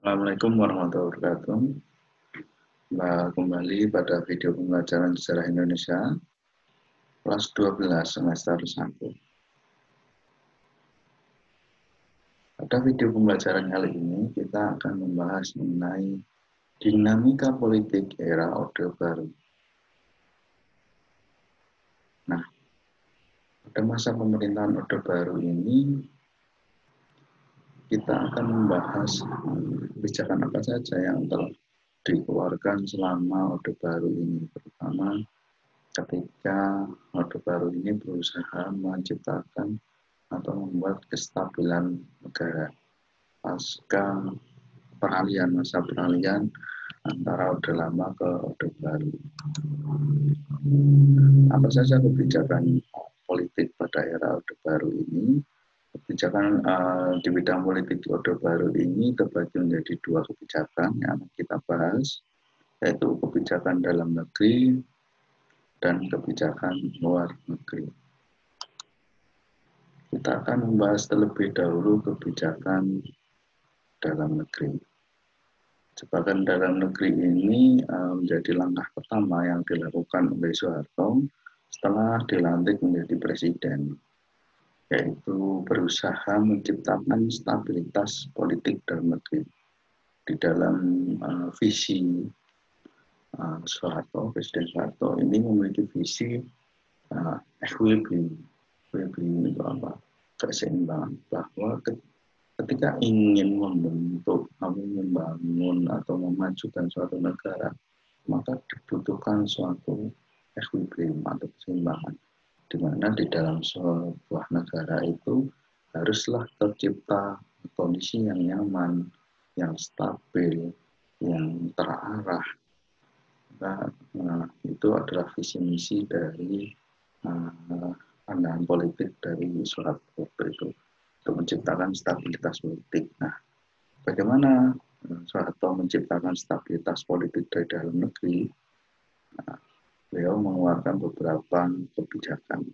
Assalamualaikum warahmatullahi wabarakatuh. Kembali pada video pembelajaran sejarah Indonesia kelas 12 semester 1. Pada video pembelajaran kali ini kita akan membahas mengenai dinamika politik era Orde Baru. Nah, pada masa pemerintahan Orde Baru ini kita akan membahas kebijakan apa saja yang telah dikeluarkan selama Orde Baru ini, terutama ketika Orde Baru ini berusaha menciptakan atau membuat kestabilan negara pasca masa peralihan antara Orde Lama ke Orde Baru. Apa saja kebijakan politik pada era Orde Baru ini? Kebijakan di bidang politik di Orde Baru ini terbagi menjadi dua kebijakan yang kita bahas, yaitu kebijakan dalam negeri dan kebijakan luar negeri. Kita akan membahas terlebih dahulu kebijakan dalam negeri. Kebijakan dalam negeri ini menjadi langkah pertama yang dilakukan oleh Soeharto setelah dilantik menjadi presiden, yaitu berusaha menciptakan stabilitas politik dalam negeri. Di dalam visi Soeharto, Presiden Soeharto ini memiliki visi equilibrium. Equilibrium itu apa? Keseimbangan, bahwa ketika ingin membangun atau memajukan suatu negara, maka dibutuhkan suatu equilibrium atau keseimbangan, di mana di dalam sebuah negara itu haruslah tercipta kondisi yang nyaman, yang stabil, yang terarah. Nah, itu adalah visi misi dari pandangan politik dari Soeharto itu, untuk menciptakan stabilitas politik. Nah, bagaimana Soeharto menciptakan stabilitas politik dari dalam negeri? Nah, beliau mengeluarkan beberapa kebijakan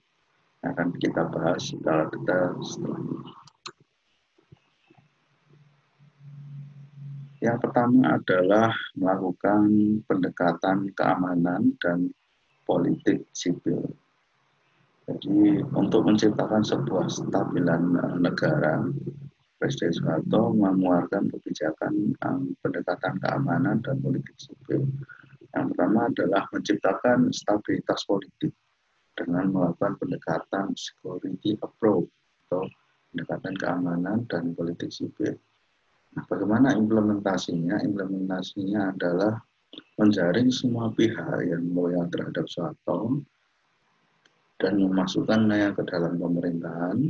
yang akan kita bahas secara detail setelah ini. Yang pertama adalah melakukan pendekatan keamanan dan politik sipil. Jadi untuk menciptakan sebuah stabilan negara, Presiden Soeharto mengeluarkan kebijakan pendekatan keamanan dan politik sipil. Yang pertama adalah menciptakan stabilitas politik dengan melakukan pendekatan security approach atau pendekatan keamanan dan politik sipil. Nah, bagaimana implementasinya? Implementasinya adalah menjaring semua pihak yang loyal terhadap Soeharto dan memasukkannya ke dalam pemerintahan.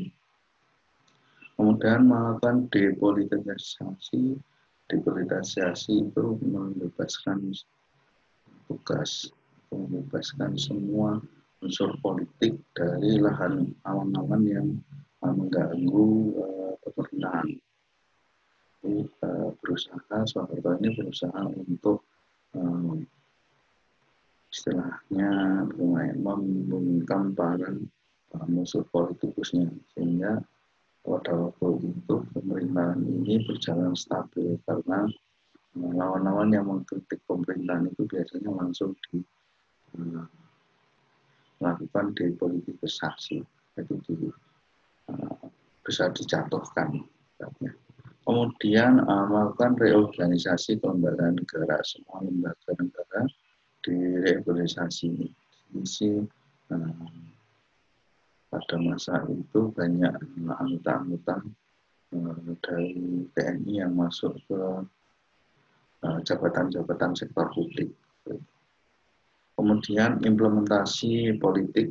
Kemudian melakukan depolitisasi. Depolitisasi itu membebaskan tugas, membebaskan semua unsur politik dari lahan awan-awan yang mengganggu pemerintahan. Soeharto ini berusaha untuk istilahnya membungkam para musuh politikusnya, sehingga pada waktu itu pemerintahan ini berjalan stabil karena lawan-lawan yang mengkritik pemerintahan itu biasanya langsung melakukan depolitisasi, itu bisa dijatuhkan. Kemudian melakukan reorganisasi kelembagaan negara, semua lembaga negara direorganisasi. Pada masa itu banyak anggota-anggota dari TNI yang masuk ke jabatan-jabatan sektor publik. Kemudian implementasi politik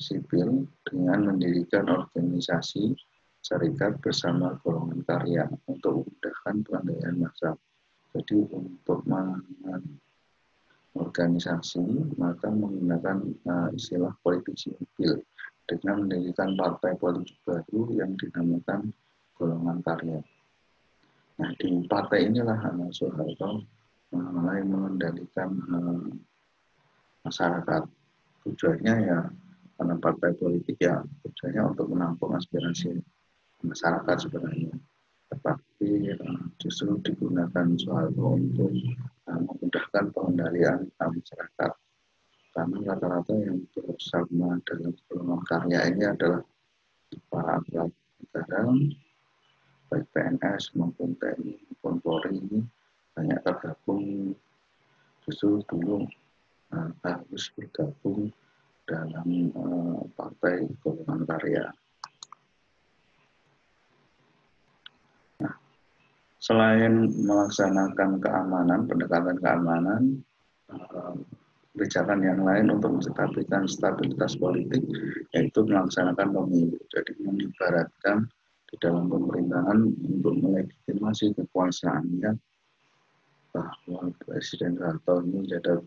sipil dengan mendirikan organisasi serikat bersama golongan karya untuk memudahkan pengendalian massa. Jadi untuk organisasi maka menggunakan istilah politik sipil dengan mendirikan partai politik baru yang dinamakan golongan karya. Nah, di partai inilah Soeharto mulai mengendalikan masyarakat. Tujuannya ya, karena partai politik ya tujuannya untuk menampung aspirasi masyarakat sebenarnya, tetapi justru digunakan Soeharto untuk memudahkan pengendalian masyarakat. Karena rata-rata yang bersama dalam golongan karya ini adalah para aparat negara, baik PNS maupun TNI maupun Polri ini banyak tergabung justru dulu harus bergabung dalam partai golongan karya. Nah, selain melaksanakan keamanan, pendekatan keamanan, kebijakan yang lain untuk menstabilkan stabilitas politik yaitu melaksanakan pemilu. Jadi mengibaratkan di dalam pemerintahan untuk melegitimasi kekuasaannya bahwa Presiden Soeharto ini menjadi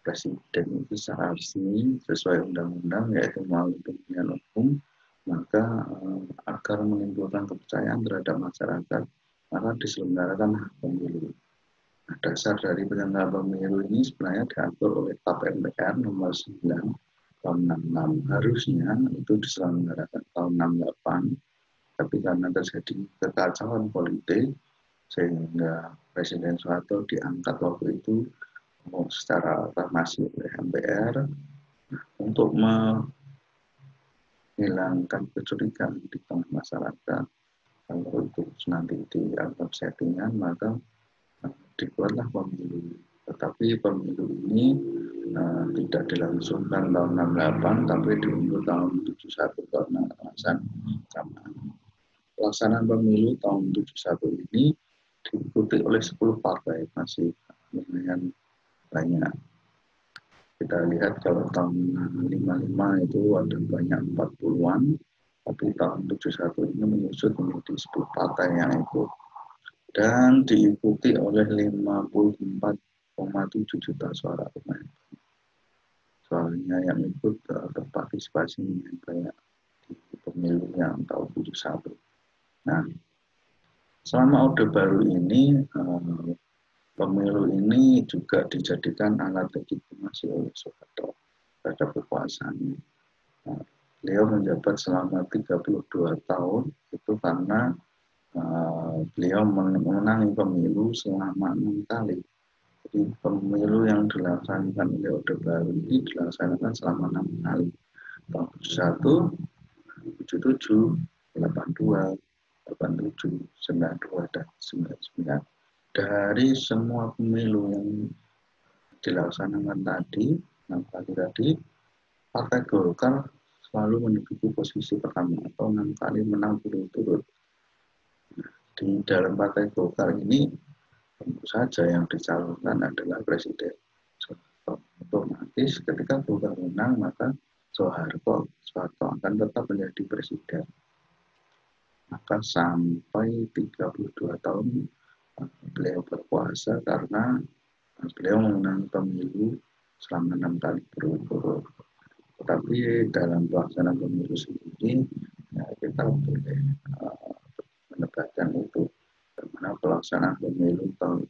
presiden itu secara resmi sesuai undang-undang yaitu melalui pemilihan umum, maka agar menimbulkan kepercayaan terhadap masyarakat maka diselenggarakan pemilu. Nah, dasar dari penyelenggaraan pemilu ini sebenarnya diatur oleh TAP MPR nomor 9 tahun 66. Harusnya itu diselenggarakan tahun 68, tapi karena terjadi kekacauan politik sehingga Presiden Soeharto diangkat waktu itu secara aklamasi oleh MPR untuk menghilangkan kecurigaan di tengah masyarakat. Kalau itu nanti dianggap settingan, maka dibuatlah pemilu. Tetapi pemilu ini tidak dilangsungkan tahun 68, tapi diundur tahun 71 karena alasan keamanan. Pelaksanaan pemilu tahun 71 ini diikuti oleh 10 partai, masih lumayan banyak. Kita lihat kalau tahun 55 itu ada banyak 40-an, tapi tahun 71 ini menyusut menjadi 10 partai yang ikut. Dan diikuti oleh 54,7 juta suara pemain. Soalnya yang ikut berpartisipasi banyak di pemilu yang tahun 71. Nah, selama Orde Baru ini, pemilu ini juga dijadikan alat legitimasi oleh Soeharto terhadap kekuasaannya. Nah, beliau menjabat selama 32 tahun itu karena beliau memenangi pemilu selama 6 kali. Jadi pemilu yang dilaksanakan oleh Orde Baru ini dilaksanakan selama 6 kali. Tahun 71, 77, 82, 87, 92, dan 99. Dari semua pemilu yang dilaksanakan tadi, 6 kali tadi, Partai Golkar selalu menduduki posisi pertama atau 6 kali menang turut-turut. Di dalam Partai Golkar ini tentu saja yang dicalonkan adalah Presiden Soeharto. Otomatis ketika Golkar menang maka Soeharto akan tetap menjadi presiden. Maka sampai 32 tahun beliau berkuasa karena beliau memenangi pemilu selama 6 kali berturut-turut. Tetapi dalam pelaksanaan pemilu sendiri ya kita boleh menegaskan itu bagaimana pelaksanaan pemilu tahun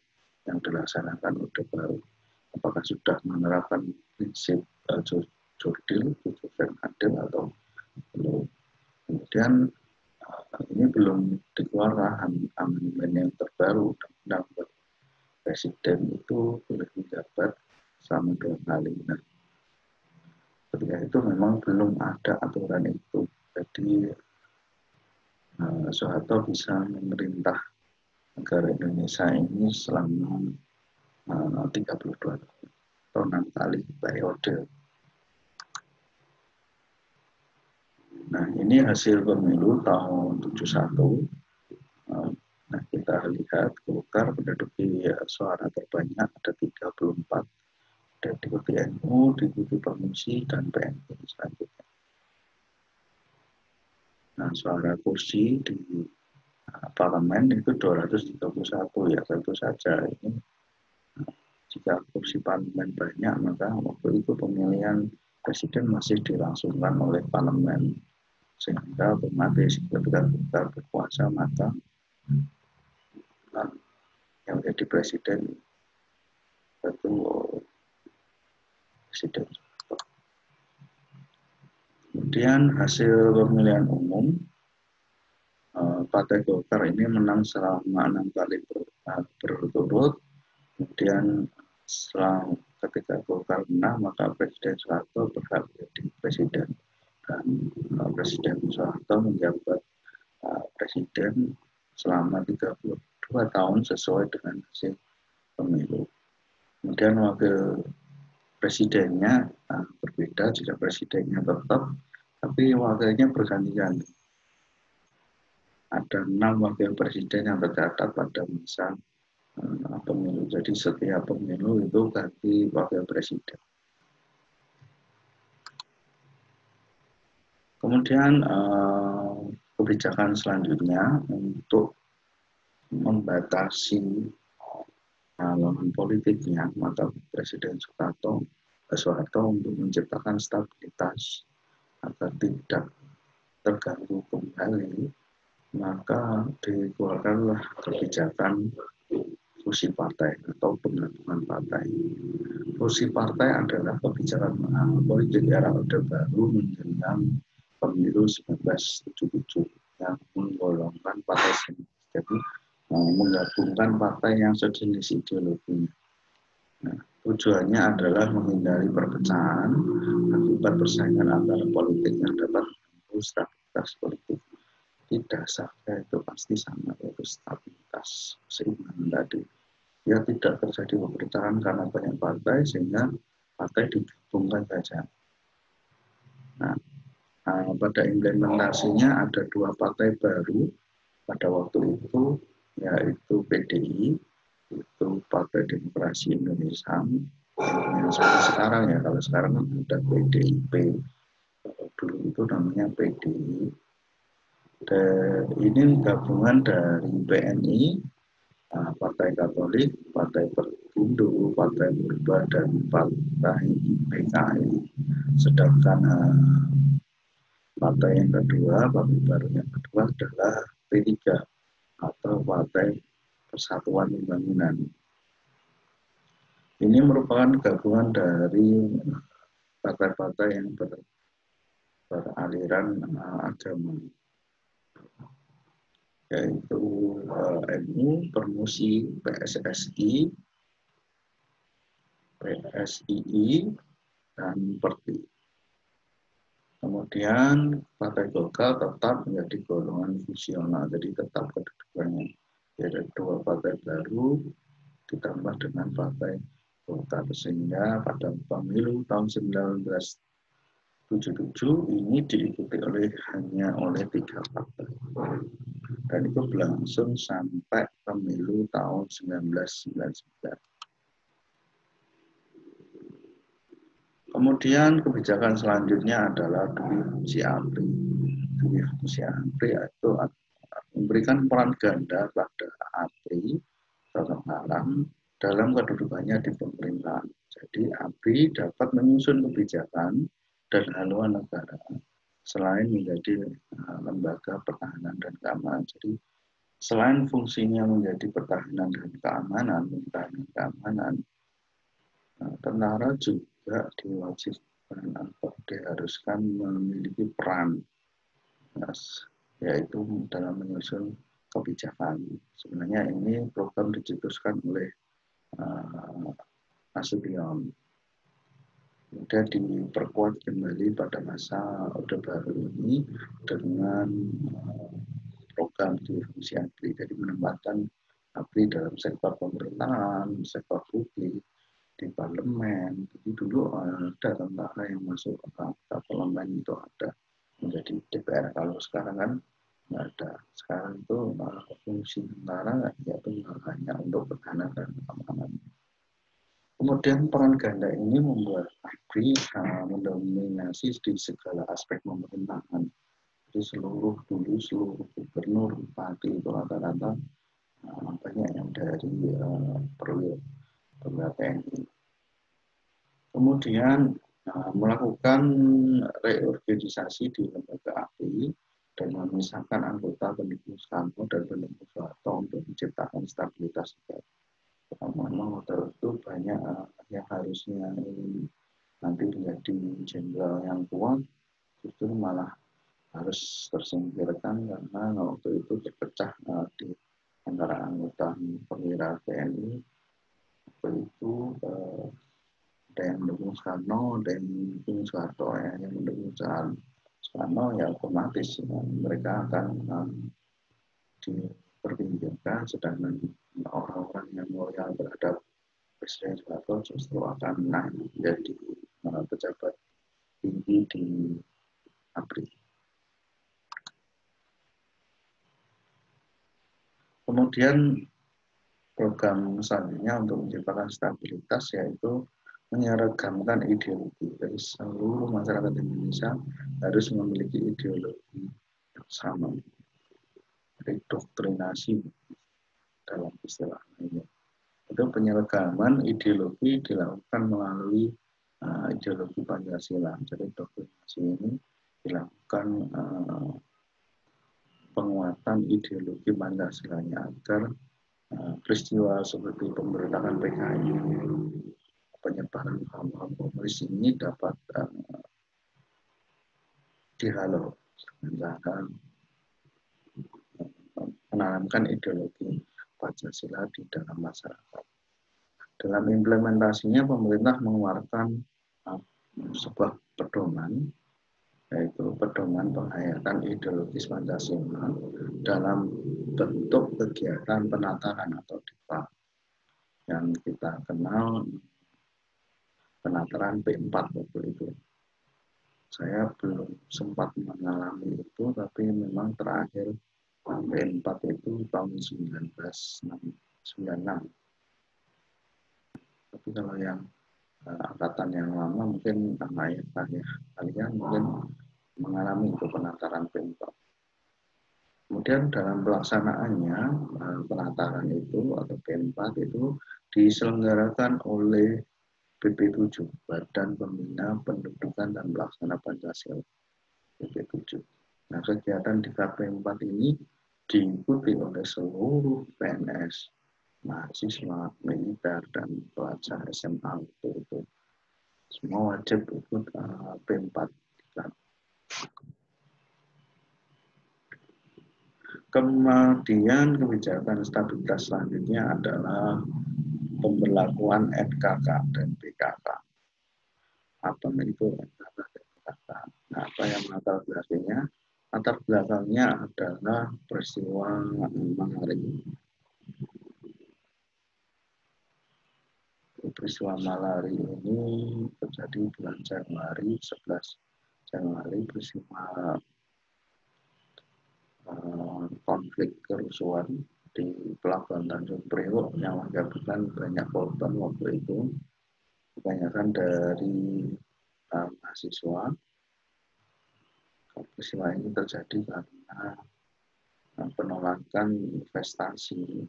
yang dilaksanakan Orde Baru. Apakah sudah menerapkan prinsip jurdil, jujur dan adil atau belum. Kemudian ini belum dikeluarkan amandemen yang terbaru undang-undang presiden itu boleh menjabat selama 2 kali. Nah, ketika itu memang belum ada aturan itu. Jadi Soeharto bisa memerintah negara Indonesia ini selama 32 tahun atau 6 kali periode. Nah, ini hasil pemilu tahun 71. Nah, kita lihat Golkar menduduki suara terbanyak ada 34. Ada diikuti NU, diikuti Permusi, dan PNI selanjutnya. Nah, suara kursi di parlemen itu 231 ya, tentu saja ini jika kursi parlemen banyak maka waktu itu pemilihan presiden masih dilangsungkan oleh parlemen sehingga otomatis ketika kita berkuasa maka yang menjadi presiden itu presiden. Kemudian hasil pemilihan umum Partai Golkar ini menang selama 6 kali berturut-turut. Kemudian setelah ketika Golkar menang, maka Presiden Soeharto berhak menjadi presiden, dan Presiden Soeharto menjabat presiden selama 32 tahun sesuai dengan hasil pemilu. Kemudian wakil presidennya berbeda, jika presidennya tetap, tapi wakilnya berganti-ganti. Ada 6 wakil presiden yang tercatat pada masa pemilu. Jadi setiap pemilu itu ganti wakil presiden. Kemudian kebijakan selanjutnya untuk membatasi lawan politiknya, maka Presiden Soeharto untuk menciptakan stabilitas agar tidak terganggu kembali, maka dikeluarkanlah kebijakan fusi partai atau penggabungan partai. Fusi partai adalah kebijakan politik era Orde Baru menjelang pemilu 1977 yang menggolongkan partai sejenis. Jadi menggabungkan partai yang sejenis ideologinya. Nah, tujuannya adalah menghindari perpecahan akibat persaingan antara politik yang dapat mengganggu stabilitas politik. Tidak saja itu pasti sama, yaitu stabilitas keseimbangan tadi. Ya, tidak terjadi perpecahan karena banyak partai sehingga partai digabungkan saja. Nah, pada implementasinya ada 2 partai baru pada waktu itu, yaitu PDI, itu Partai Demokrasi Indonesia, yang seperti sekarang ya. Kalau sekarang kan ada PDIP, dulu itu namanya PDI. Dan ini gabungan dari PNI, Partai Katolik, Partai Perindo, Partai Purba, dan Partai PKI. Sedangkan partai yang kedua, partai baru yang kedua adalah P3 atau Partai Persatuan Pembangunan. Ini merupakan gabungan dari partai-partai yang beraliran agama, yaitu MU, Permusi, PSSI, PSII, dan Perti. Kemudian Partai Golkar tetap menjadi golongan fungsional, jadi tetap kedudukannya, yaitu 2 partai baru ditambah dengan Partai Golkar, sehingga pada pemilu tahun 1977 ini diikuti hanya oleh 3 partai, dan itu berlangsung sampai pemilu tahun 1999. Kemudian kebijakan selanjutnya adalah Dwi Fungsi ABRI. Dwi Fungsi ABRI itu memberikan peran ganda pada ABRI sekarang dalam kedudukannya di pemerintahan. Jadi ABRI dapat menyusun kebijakan dan haluan negara selain menjadi lembaga pertahanan dan keamanan. Jadi selain fungsinya menjadi pertahanan dan keamanan, tentara juga diwajibkan atau diharuskan memiliki peran, yaitu dalam menyusun kebijakan. Sebenarnya ini program dicetuskan oleh Nasution. Kemudian diperkuat kembali pada masa Orde Baru ini dengan program di fungsi ABRI, jadi menempatkan ABRI dalam sektor pemerintahan, sektor publik, di parlemen. Jadi dulu ada tentara yang masuk ke parlemen, itu ada menjadi DPR. Kalau sekarang kan nggak ada. Sekarang itu fungsi tentara yaitu hanya untuk pertahanan dan keamanan. Kemudian peran ganda ini membuat ABRI mendominasi di segala aspek pemerintahan. Jadi seluruh gubernur, bupati itu rata-rata banyak yang dari perwira TNI. Kemudian melakukan reorganisasi di lembaga ABRI dan memisahkan anggota pendukung Soekarno dan pendukung Soeharto untuk menciptakan stabilitas negara. Memang waktu itu banyak yang harusnya nanti menjadi jenderal yang kuat, justru malah harus tersingkirkan karena waktu itu terpecah di antara anggota perwira TNI. Waktu itu ada yang mendukung Soekarno, ada yang mendukung Soeharto. Yang mendukung Soekarno ya otomatis mereka akan diperpinggirkan, sedangkan orang-orang yang loyal terhadap Presiden Soeharto justru akan naik menjadi pejabat tinggi di ABRI. Kemudian program selanjutnya untuk menciptakan stabilitas yaitu menyeragamkan ideologi. Dari seluruh masyarakat Indonesia harus memiliki ideologi yang sama. Redoktrinasi dalam istilah ini. Itu penyeragaman ideologi dilakukan melalui ideologi Pancasila. Jadi doktrinasi ini dilakukan penguatan ideologi Pancasilanya agar peristiwa seperti pemberontakan PKI, penyebaran paham-paham komunis ini dapat dihalau dengan cara menanamkan ideologi Pancasila di dalam masyarakat. Dalam implementasinya pemerintah mengeluarkan sebuah pedoman, yaitu pedoman penghayatan ideologis Pancasila dalam bentuk kegiatan penataran atau DIPA yang kita kenal penataran P4 waktu itu. Saya belum sempat mengalami itu, tapi memang terakhir P4 itu tahun 1996. Tapi kalau yang angkatan yang lama mungkin kalian mungkin mengalami itu penataran P4. Kemudian dalam pelaksanaannya penataran itu atau P4 itu diselenggarakan oleh BP7, Badan Pembina Pendudukan dan Pelaksana Pancasila, BP7. Nah, kegiatan di KP4 ini diikuti oleh seluruh PNS, mahasiswa, militer, dan pelajar SMA itu. Semua wajib ikut P4. Kemudian kebijakan stabilitas selanjutnya adalah pemberlakuan NKK dan PKK. Apa itu NKK dan PKK? Nah, apa yang latar belakangnya? Latar belakangnya adalah peristiwa Malari. Peristiwa Malari ini terjadi bulan Januari, 11 Januari, peristiwa konflik kerusuhan di Pelabuhan Tanjung Priok yang mengakibatkan banyak korban waktu itu, kebanyakan dari mahasiswa. Peristiwa ini terjadi karena penolakan investasi,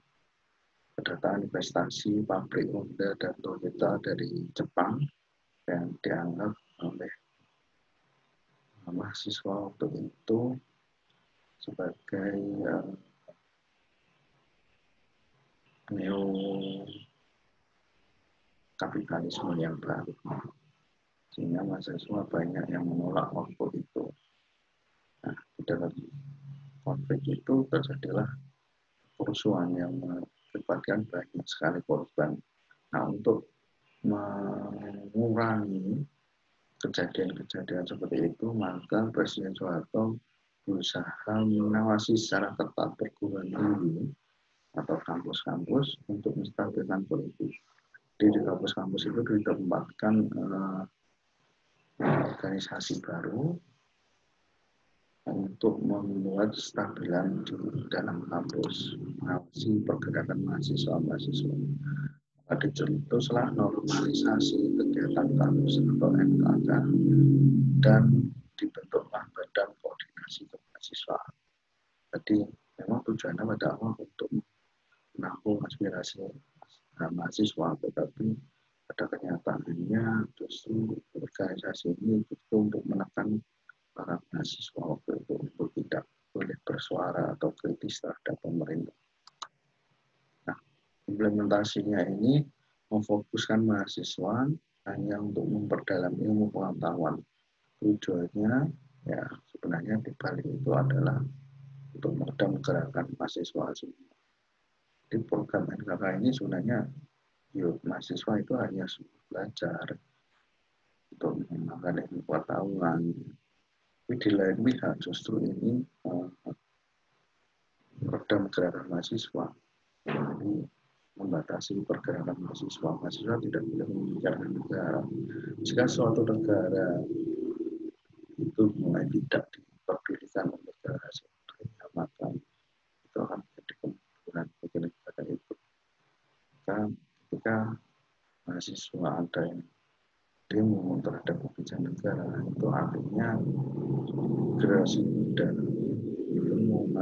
kedatangan investasi pabrik Honda dan Toyota dari Jepang yang dianggap oleh mahasiswa waktu itu sebagai neokapitalisme yang baru, sehingga mahasiswa banyak yang menolak waktu itu. Nah, di dalam konflik itu terjadilah kerusuhan yang mengakibatkan banyak sekali korban. Nah, untuk mengurangi kejadian-kejadian seperti itu, maka Presiden Soeharto berusaha mengawasi secara ketat perguruan tinggi atau kampus-kampus untuk menstabilkan politik. Di kampus-kampus itu ditempatkan organisasi baru untuk membuat stabilan di dalam kampus, mengawasi pergerakan mahasiswa-mahasiswa. Dicetuslah normalisasi kegiatan kampus atau NKK dan dibentuklah Badan Koordinasi Kemahasiswaan. Jadi memang tujuannya pada awal untuk menampung aspirasi mahasiswa, tetapi pada kenyataannya justru organisasi ini betul untuk menekan para mahasiswa waktu itu untuk tidak boleh bersuara atau kritis terhadap pemerintah. Nah, implementasinya ini memfokuskan mahasiswa hanya untuk memperdalam ilmu pengetahuan. Tujuannya Ya, sebenarnya di balik itu adalah untuk meredam gerakan mahasiswa semua. Di program NKK ini sebenarnya yuk, mahasiswa itu hanya belajar untuk mengembangkan ilmu pengetahuan. Tapi di lain pihak justru ini meredam gerakan mahasiswa. Jadi membatasi pergerakan mahasiswa. Mahasiswa tidak boleh membicarakan negara. Jika suatu negara itu mulai tidak diperdulikan oleh negara sebetulnya, maka itu akan menjadi kemungkinan bagi negara itu. Maka ketika mahasiswa ada yang demo terhadap kebijakan negara, itu artinya generasi muda ilmu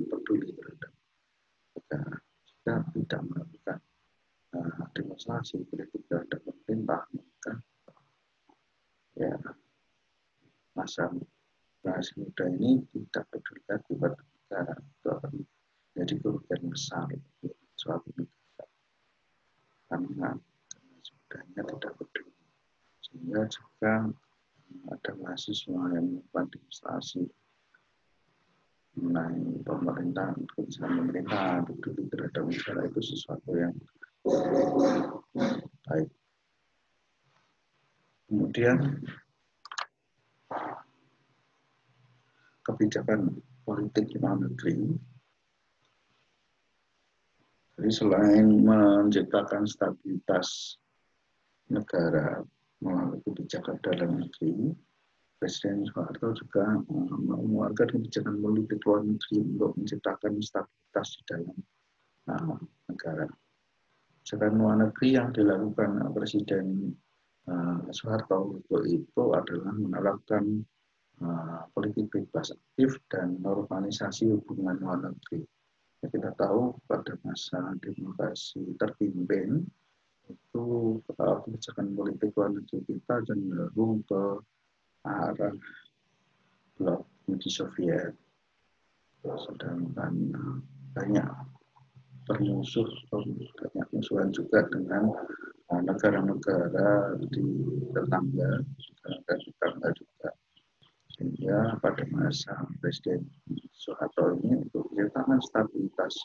peduli terhadap negara. Jika tidak melakukan demonstrasi kritik terhadap pemerintah, maka ya masa generasi muda ini tidak peduli lagi pada negara. Itu akan jadi kerugian besar bagi suatu negara karena generasi mudanya tidak peduli. Sehingga jika ada mahasiswa yang melakukan demonstrasi mengenai pemerintahan, kebijakan pemerintah, peduli terhadap negara itu sesuatu yang baik. Kemudian kebijakan politik luar negeri. Jadi selain menciptakan stabilitas negara melalui kebijakan dalam negeri, Presiden Soeharto juga mengeluarkan kebijakan politik luar negeri untuk menciptakan stabilitas di dalam negara. Kebijakan luar negeri yang dilakukan Presiden Soeharto itu adalah menerapkan politik bebas aktif dan normalisasi hubungan luar negeri. Ya, kita tahu pada masa demokrasi terpimpin itu kebijakan politik luar negeri kita cenderung ke arah blok Uni Soviet, sedangkan banyak banyak musuhan juga dengan negara-negara di tetangga juga. Sehingga pada masa Presiden Soeharto ini untuk menciptakan stabilitas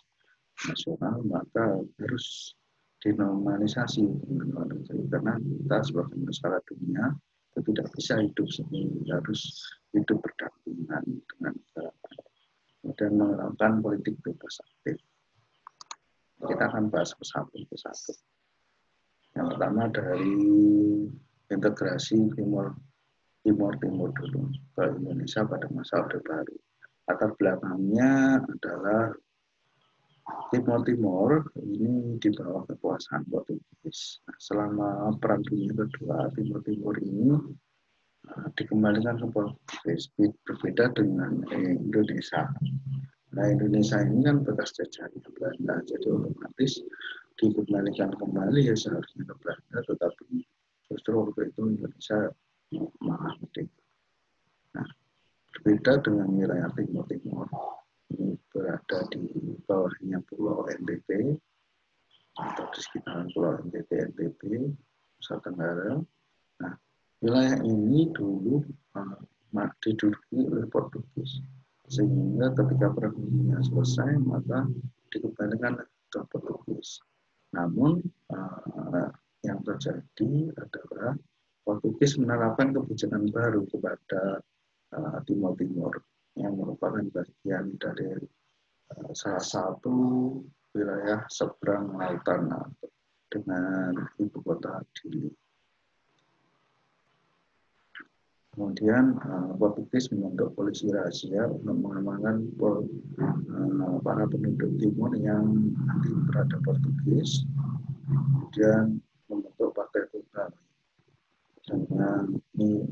nasional maka harus dinormalisasi dengan luar negeri karena kita sebagai masyarakat dunia itu tidak bisa hidup sendiri, harus hidup berdampingan dengan negara dan melakukan politik bebas aktif. Kita akan bahas persatu. Yang pertama dari integrasi Timur dulu ke Indonesia pada masa Orde Baru. Latar belakangnya adalah Timur ini di bawah kekuasaan Portugis. Nah, selama Perang Dunia Kedua, Timur ini dikembalikan ke Portugis, berbeda dengan Indonesia. Nah, Indonesia ini kan bekas jajahan Belanda, jadi otomatis dikembalikan kembali ya seharusnya ke Belanda, tetapi justru waktu itu Indonesia malah merdeka. Nah, berbeda dengan wilayah Timur ini berada di bawahnya Pulau NTB atau di sekitaran Pulau NTB, Nusa Tenggara. Nah, wilayah ini dulu diduduki oleh Portugis, sehingga ketika Perang Dunia selesai maka dikembalikan ke Portugis. Namun yang terjadi adalah Portugis menerapkan kebijakan baru kepada Timur yang merupakan bagian dari salah satu wilayah seberang lautan dengan ibu kota Dili. Kemudian Portugis membentuk polisi rahasia untuk mengamankan para penduduk timur yang nanti berada Portugis. Kemudian membentuk partai tunggal dengan ini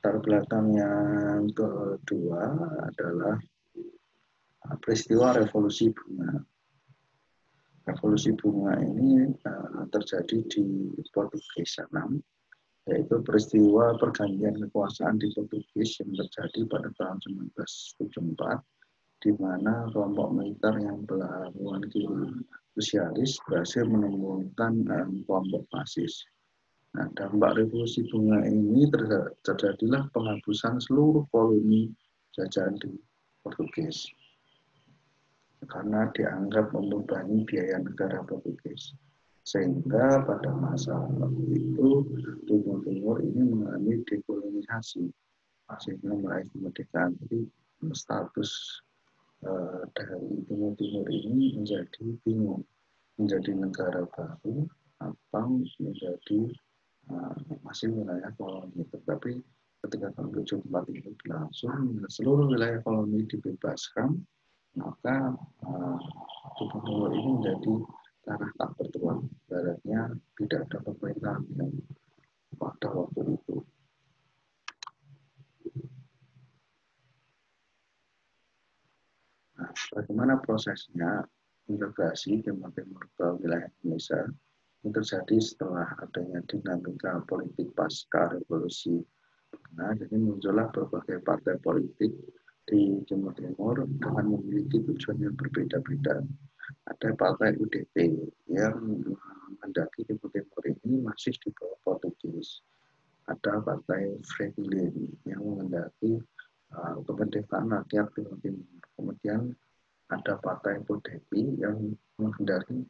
latar belakang yang kedua adalah peristiwa revolusi bunga. Revolusi bunga ini terjadi di Portugis sana, yaitu peristiwa pergantian kekuasaan di Portugis yang terjadi pada tahun 1974, di mana kelompok militer yang berlawanan kiri sosialis berhasil menemukan kelompok fasis. Nah, dampak revolusi bunga ini terjadilah penghapusan seluruh koloni jajahan di Portugis karena dianggap membebani biaya negara Portugis. Sehingga pada masa itu Timur Timur ini mengalami dekolonisasi sehingga meraih kemerdekaan. Jadi status dari Timur Timur ini menjadi bingung, menjadi negara baru atau menjadi masih wilayah koloni. Tetapi ketika tahun 74 itu berlangsung, seluruh wilayah koloni dibebaskan, maka Timur Timur ini menjadi tanah tak bertuan. Ibaratnya tidak ada pemerintah yang pada waktu itu. Nah, bagaimana prosesnya integrasi Timur Timur ke wilayah Indonesia? Ini terjadi setelah adanya dinamika politik pasca revolusi. Nah, jadi muncullah berbagai partai politik di Timur Timur dengan memiliki tujuan yang berbeda-beda. Ada partai UDP yang mendaki Timur Timur ini masih di bawah Portugis. Ada partai Frelimo yang menghendaki kemerdekaan rakyat Timur Timur. Kemudian ada partai PDIP yang menghendaki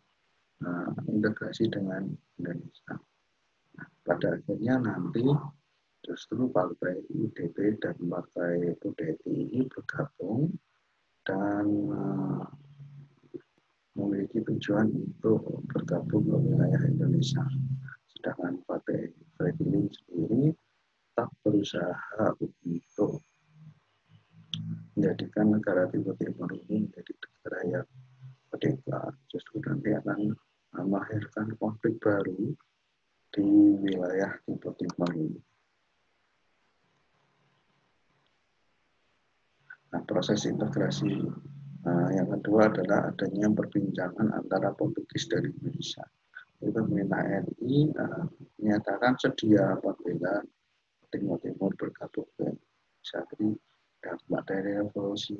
integrasi dengan Indonesia. Nah, pada akhirnya nanti justru partai UDP dan partai PDIP ini bergabung dan memiliki tujuan untuk bergabung ke wilayah Indonesia. Sedangkan partai Frelimo sendiri tetap berusaha untuk menjadikan negara Timur Timur ini menjadi negara yang merdeka. Justru nanti akan melahirkan konflik baru di wilayah Timur Timur ini. Nah, proses integrasi yang kedua adalah adanya perbincangan antara Portugis dan Indonesia. Pemerintah RI menyatakan sedia apabila Timur Timur bergabung ke Indonesia. Jadi dampak dari revolusi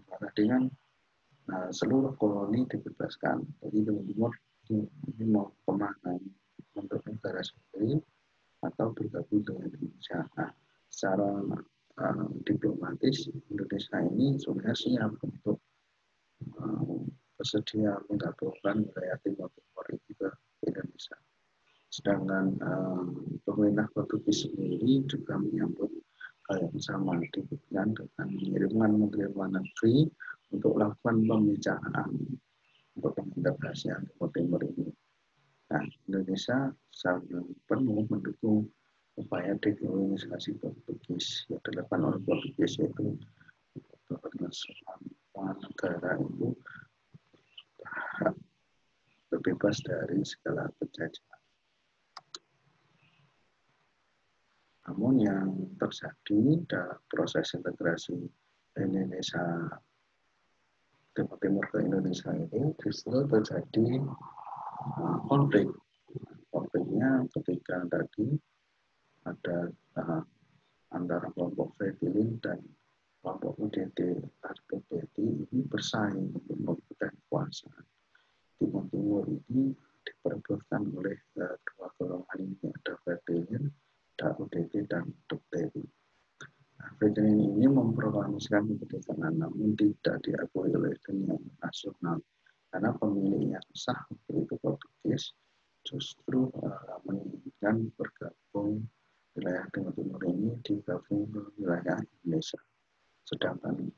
tadi kan seluruh koloni dibebaskan. Jadi Timur Timur ini mau kemana, untuk negara sendiri atau bergabung dengan Indonesia. Nah, secara diplomatis Indonesia ini sebenarnya siap untuk bersedia menggabungkan wilayah Timur Timur itu ke Indonesia. Sedangkan pemerintah Portugis sendiri juga menyambut hal yang sama, dengan mengirimkan Menteri Luar Negeri untuk melakukan pembicaraan untuk pengintegrasian Timur Timur ini. Nah, Indonesia sangat penuh mendukung upaya dekolonisasi Portugis yang dilakukan oleh Portugis, yaitu semua negara itu terbebas dari segala penjajahan. Namun yang terjadi dalam proses integrasi Indonesia Timur Timur ke Indonesia ini justru terjadi konflik. Konfliknya ketika tadi ada antara kelompok Frelimo dan kelompok UDP ini bersaing untuk merebutkan kekuasaan. Timur Timur ini diperebutkan oleh dua golongan ini, ada Frelimo, ada UDP dan UDP. Frelimo ini memproklamasikan kemerdekaan namun tidak diakui oleh dunia nasional karena pemilik yang sah yaitu Portugis justru menginginkan bergabung wilayah Timur Timur ini digabung ke wilayah Indonesia. Sedangkan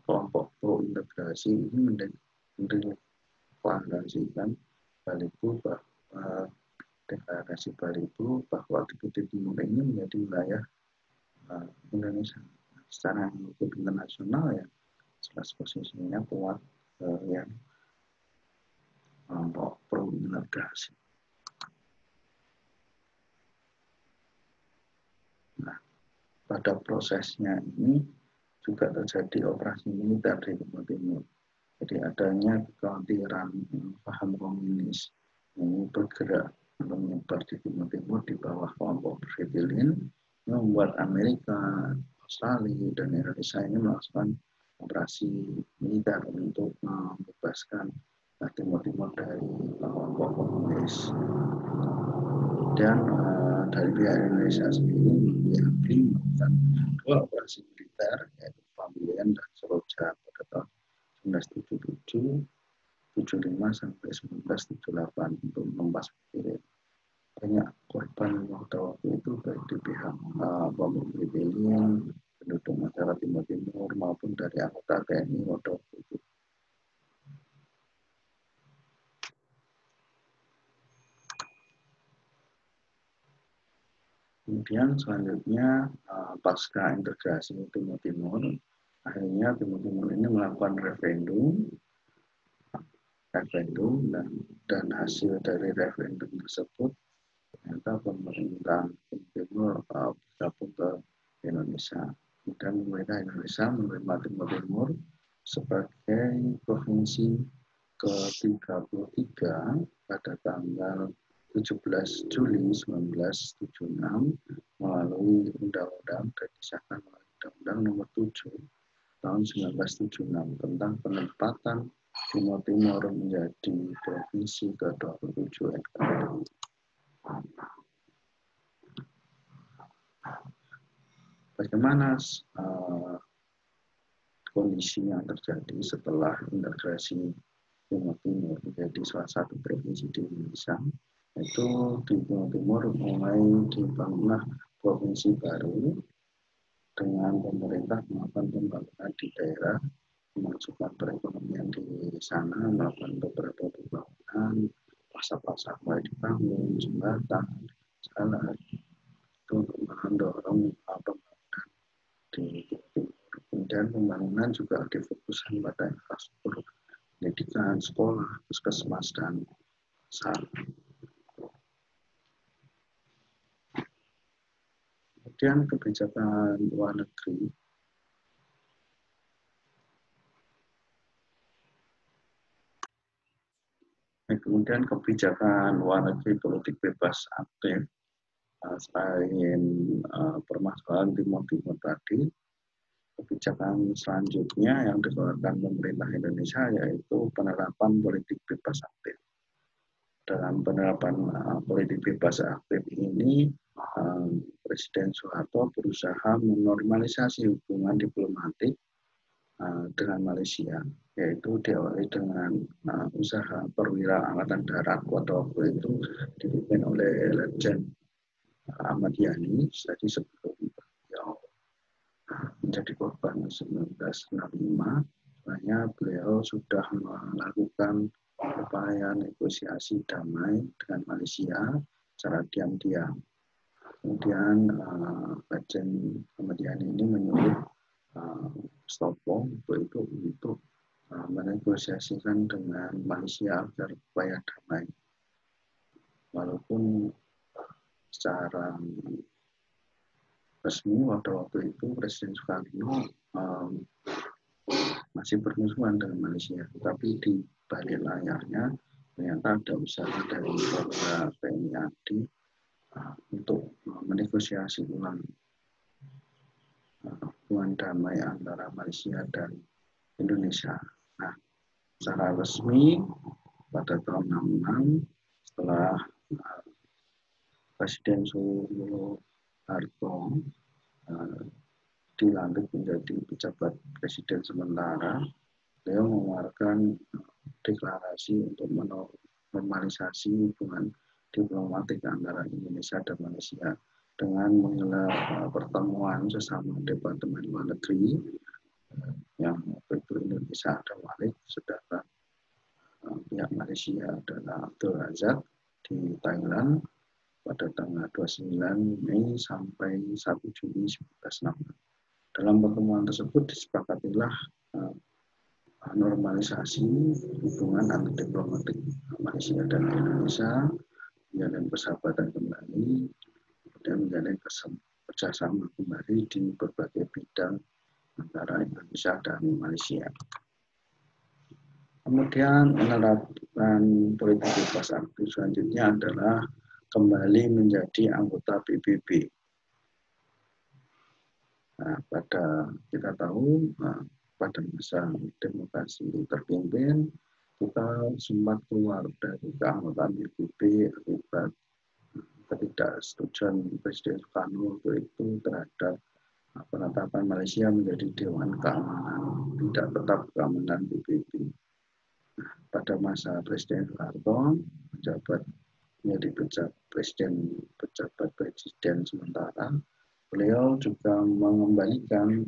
kelompok pro integrasi ini mendeklarasikan Balibu deklarasi Balibu bahwa Timur Timur ini menjadi wilayah Indonesia. Secara hukum internasional ya jelas posisinya kuat yang kelompok pro integrasi. Nah, pada prosesnya ini juga terjadi operasi militer di Timur Timur. Jadi adanya kekhawatiran paham komunis ini bergerak menyebar di Timur Timur di bawah kelompok Frelimo yang membuat Amerika, Australia, dan Indonesia ini melakukan operasi militer untuk membebaskan Timur Timur dari kelompok komunis. Dan dari pihak Indonesia sendiri melakukan 2 operasi militer, yaitu Pamilihan dan Seroja pada tahun 1977, 75 sampai 1978 untuk menembas Pirin. Banyak korban waktu itu baik di pihak pemilik Pirin, penduduk masyarakat Timur Timur maupun dari anggota TNI waktu itu. Kemudian selanjutnya pasca integrasi Timur Timur, akhirnya Timur Timur ini melakukan referendum dan hasil dari referendum tersebut ternyata pemerintah Timur Timur bergabung ke Indonesia. Dan pemerintah Indonesia menerima Timur Timur sebagai provinsi ke-33 pada tanggal 17 Juli 1976 melalui Undang-Undang dan disahkan oleh Undang-Undang Nomor 7 tahun 1976 tentang penempatan Timur Timur menjadi provinsi ke-27 NKRI. Bagaimana kondisi yang terjadi setelah integrasi Timur Timur menjadi salah satu provinsi di Indonesia? Itu di Timur Timur mulai dibangunlah provinsi baru dengan pemerintah melakukan pembangunan di daerah, memasukkan perekonomian di sana, melakukan beberapa pembangunan, pasar-pasar mulai dibangun, jembatan, jalan, itu untuk mendorong pembangunan di Timur. Kemudian pembangunan juga difokuskan pada infrastruktur pendidikan, sekolah, puskesmas, dan pasar. Kemudian kebijakan luar negeri. Kemudian kebijakan luar negeri politik bebas aktif. Selain permasalahan Timur Timur tadi, kebijakan selanjutnya yang dikeluarkan pemerintah Indonesia yaitu penerapan politik bebas aktif. Dalam penerapan politik bebas aktif ini, Presiden Soeharto berusaha menormalisasi hubungan diplomatik dengan Malaysia, yaitu diawali dengan usaha perwira Angkatan Darat pada waktu itu dipimpin oleh Letjen Ahmad Yani. Jadi sebelum beliau menjadi korban 1965, sebenarnya beliau sudah melakukan upaya negosiasi damai dengan Malaysia secara diam-diam. Kemudian Letjen Ahmad Yani ini menyuruh Stopo untuk menegosiasikan dengan Malaysia agar upaya damai. Walaupun secara resmi waktu itu Presiden Soekarno masih bermusuhan dengan Malaysia, tetapi di balik layarnya ternyata ada usaha dari TNI AD untuk menegosiasi ulang hubungan damai antara Malaysia dan Indonesia. Nah, secara resmi pada tahun 66 setelah Presiden Soeharto dilantik menjadi pejabat presiden sementara, beliau mengeluarkan deklarasi untuk menormalisasi hubungan diplomatik antara Indonesia dan Malaysia dengan menggelar pertemuan sesama Departemen Luar Negeri yang waktu itu Indonesia ada Malik, sedangkan pihak Malaysia adalah Abdul Razak di Thailand pada tanggal 29 Mei sampai 1 Juni 1966. Dalam pertemuan tersebut disepakatilah normalisasi hubungan antar diplomatik Malaysia dan Indonesia, menjalin persahabatan kembali, dan menjalin kerjasama kembali di berbagai bidang antara Indonesia dan Malaysia. Kemudian menerapkan politik bebas aktif selanjutnya adalah kembali menjadi anggota PBB. Nah, kita tahu pada masa demokrasi terpimpin, kita sempat keluar dari keanggotaan PBB akibat ketidaksetujuan Presiden Soekarno itu terhadap penetapan Malaysia menjadi Dewan Keamanan, tidak tetap keamanan PBB. Pada masa Presiden Soeharto, menjadi pejabat presiden sementara, beliau juga mengembalikan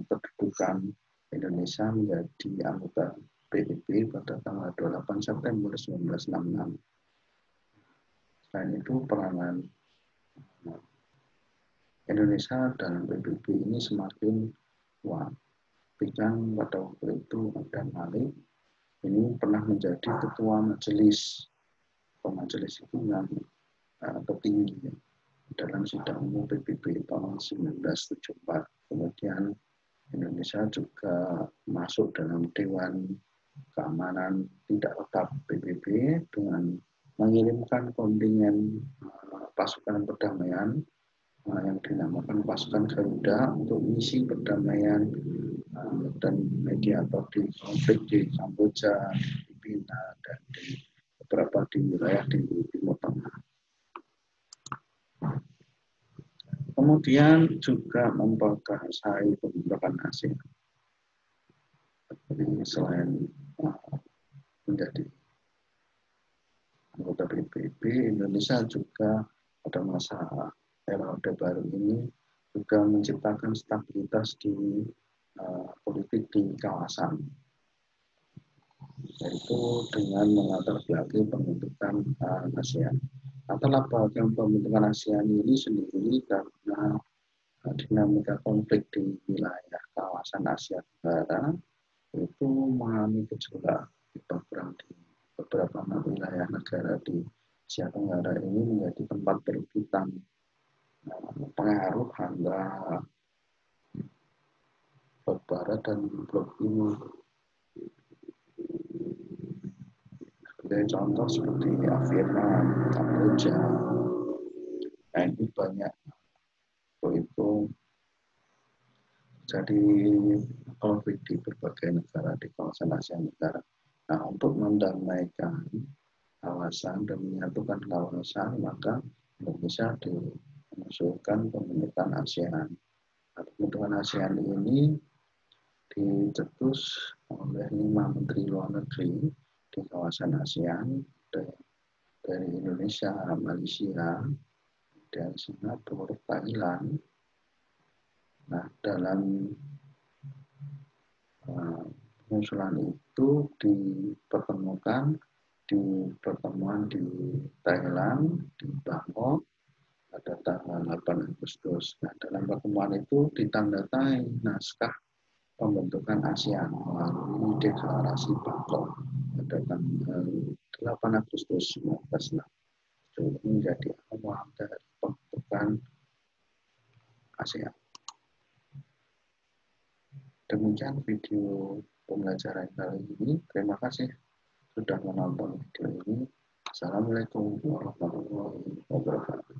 kedudukan Indonesia menjadi anggota PBB pada tanggal 28 September 1966. Selain itu, peranan Indonesia dalam PBB ini semakin kuat. Bahkan pada waktu itu Dan Malik ini pernah menjadi ketua majelis. Majelis itu yang tertinggi dalam sidang umum PBB tahun 1974. Kemudian Indonesia juga masuk dalam Dewan Keamanan tidak tetap PBB dengan mengirimkan kontingen pasukan perdamaian yang dinamakan pasukan Garuda untuk misi perdamaian dan mediator di konflik di Kamboja, di Filipina, dan di beberapa di wilayah di Timur Tengah. Kemudian juga memperkasai pembentukan ASEAN. Jadi selain menjadi anggota PBB, Indonesia juga pada masa era Orde Baru ini juga menciptakan stabilitas di politik di kawasan, yaitu dengan melatar belakangi pembentukan ASEAN. Latar belakang pembentukan ASEAN ini sendiri karena dinamika konflik di wilayah kawasan Asia Tenggara itu mengalami gejolak perang di beberapa wilayah negara di Asia Tenggara ini menjadi tempat perebutan pengaruh antara blok barat dan blok timur. Sebagai contoh seperti Vietnam, Kamboja, nah ini banyak itu jadi konflik di berbagai negara di kawasan Asia Tenggara. Nah, untuk mendamaikan kawasan dan menyatukan kawasan, maka Indonesia diusulkan pembentukan ASEAN. Nah, pembentukan ASEAN ini dicetus oleh 5 menteri luar negeri di kawasan ASEAN dari Indonesia, Malaysia, dan Singapura, Thailand. Nah, dalam pengusulan itu dipertemukan di pertemuan di Thailand, di Bangkok, pada tanggal 8 Agustus. Nah, dalam pertemuan itu ditandatangani naskah pembentukan ASEAN melalui deklarasi Bangkok pada tanggal 8 Agustus 1966. Itu menjadi awal dari pembentukan ASEAN. Demikian video pembelajaran kali ini. Terima kasih sudah menonton video ini. Assalamualaikum warahmatullahi wabarakatuh.